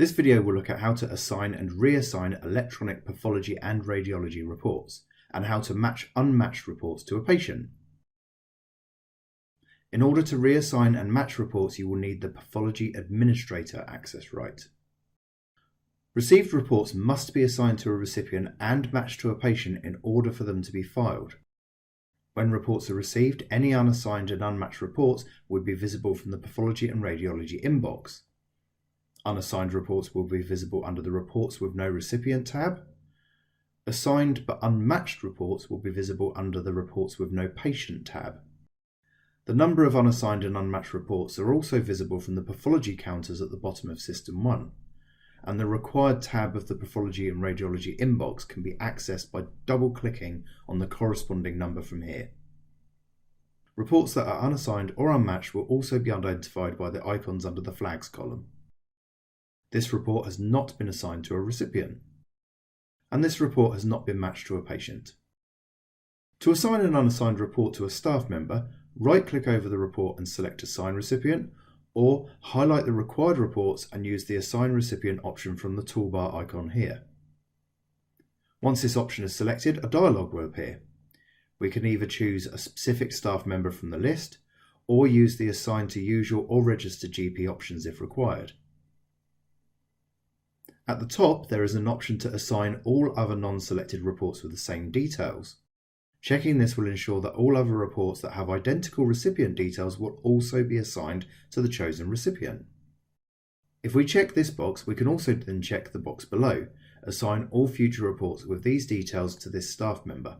This video will look at how to assign and reassign electronic pathology and radiology reports, and how to match unmatched reports to a patient. In order to reassign and match reports, you will need the Pathology Administrator access right. Received reports must be assigned to a recipient and matched to a patient in order for them to be filed. When reports are received, any unassigned and unmatched reports would be visible from the Pathology and Radiology inbox. Unassigned reports will be visible under the Reports with No Recipient tab. Assigned but unmatched reports will be visible under the Reports with No Patient tab. The number of unassigned and unmatched reports are also visible from the pathology counters at the bottom of System 1. And the Required tab of the Pathology and Radiology inbox can be accessed by double-clicking on the corresponding number from here. Reports that are unassigned or unmatched will also be identified by the icons under the Flags column. This report has not been assigned to a recipient, and this report has not been matched to a patient. To assign an unassigned report to a staff member, right-click over the report and select Assign Recipient, or highlight the required reports and use the Assign Recipient option from the toolbar icon here. Once this option is selected, a dialog will appear. We can either choose a specific staff member from the list, or use the Assign to Usual or Registered GP options if required. At the top, there is an option to assign all other non-selected reports with the same details. Checking this will ensure that all other reports that have identical recipient details will also be assigned to the chosen recipient. If we check this box, we can also then check the box below, assign all future reports with these details to this staff member.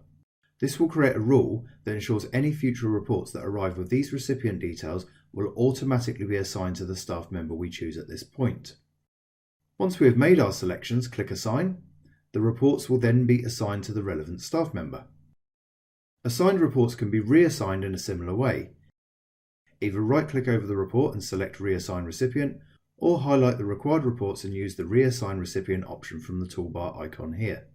This will create a rule that ensures any future reports that arrive with these recipient details will automatically be assigned to the staff member we choose at this point. Once we have made our selections, click Assign. The reports will then be assigned to the relevant staff member. Assigned reports can be reassigned in a similar way. Either right-click over the report and select Reassign Recipient, or highlight the required reports and use the Reassign Recipient option from the toolbar icon here.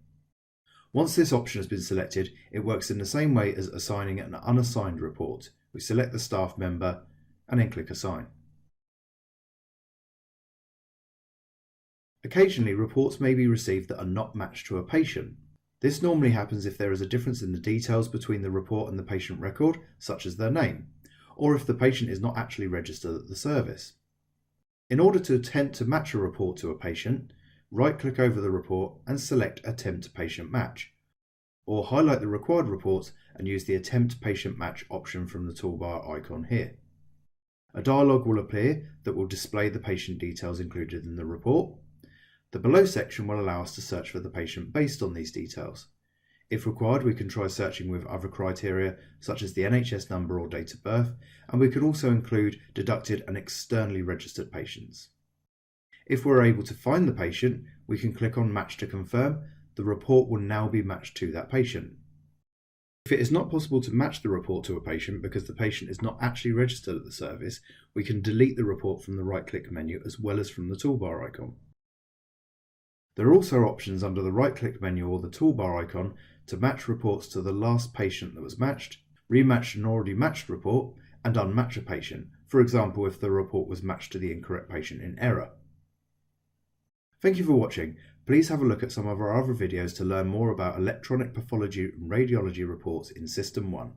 Once this option has been selected, it works in the same way as assigning an unassigned report. We select the staff member and then click Assign. Occasionally, reports may be received that are not matched to a patient. This normally happens if there is a difference in the details between the report and the patient record, such as their name, or if the patient is not actually registered at the service. In order to attempt to match a report to a patient, right-click over the report and select Attempt Patient Match, or highlight the required reports and use the Attempt Patient Match option from the toolbar icon here. A dialog will appear that will display the patient details included in the report. The Below section will allow us to search for the patient based on these details. If required, we can try searching with other criteria such as the NHS number or date of birth, and we can also include deducted and externally registered patients. If we're able to find the patient, we can click on Match to confirm. The report will now be matched to that patient. If it is not possible to match the report to a patient because the patient is not actually registered at the service, we can delete the report from the right-click menu as well as from the toolbar icon. There are also options under the right-click menu or the toolbar icon to match reports to the last patient that was matched, rematch an already matched report, and unmatch a patient, for example if the report was matched to the incorrect patient in error. Thank you for watching. Please have a look at some of our other videos to learn more about electronic pathology and radiology reports in System 1.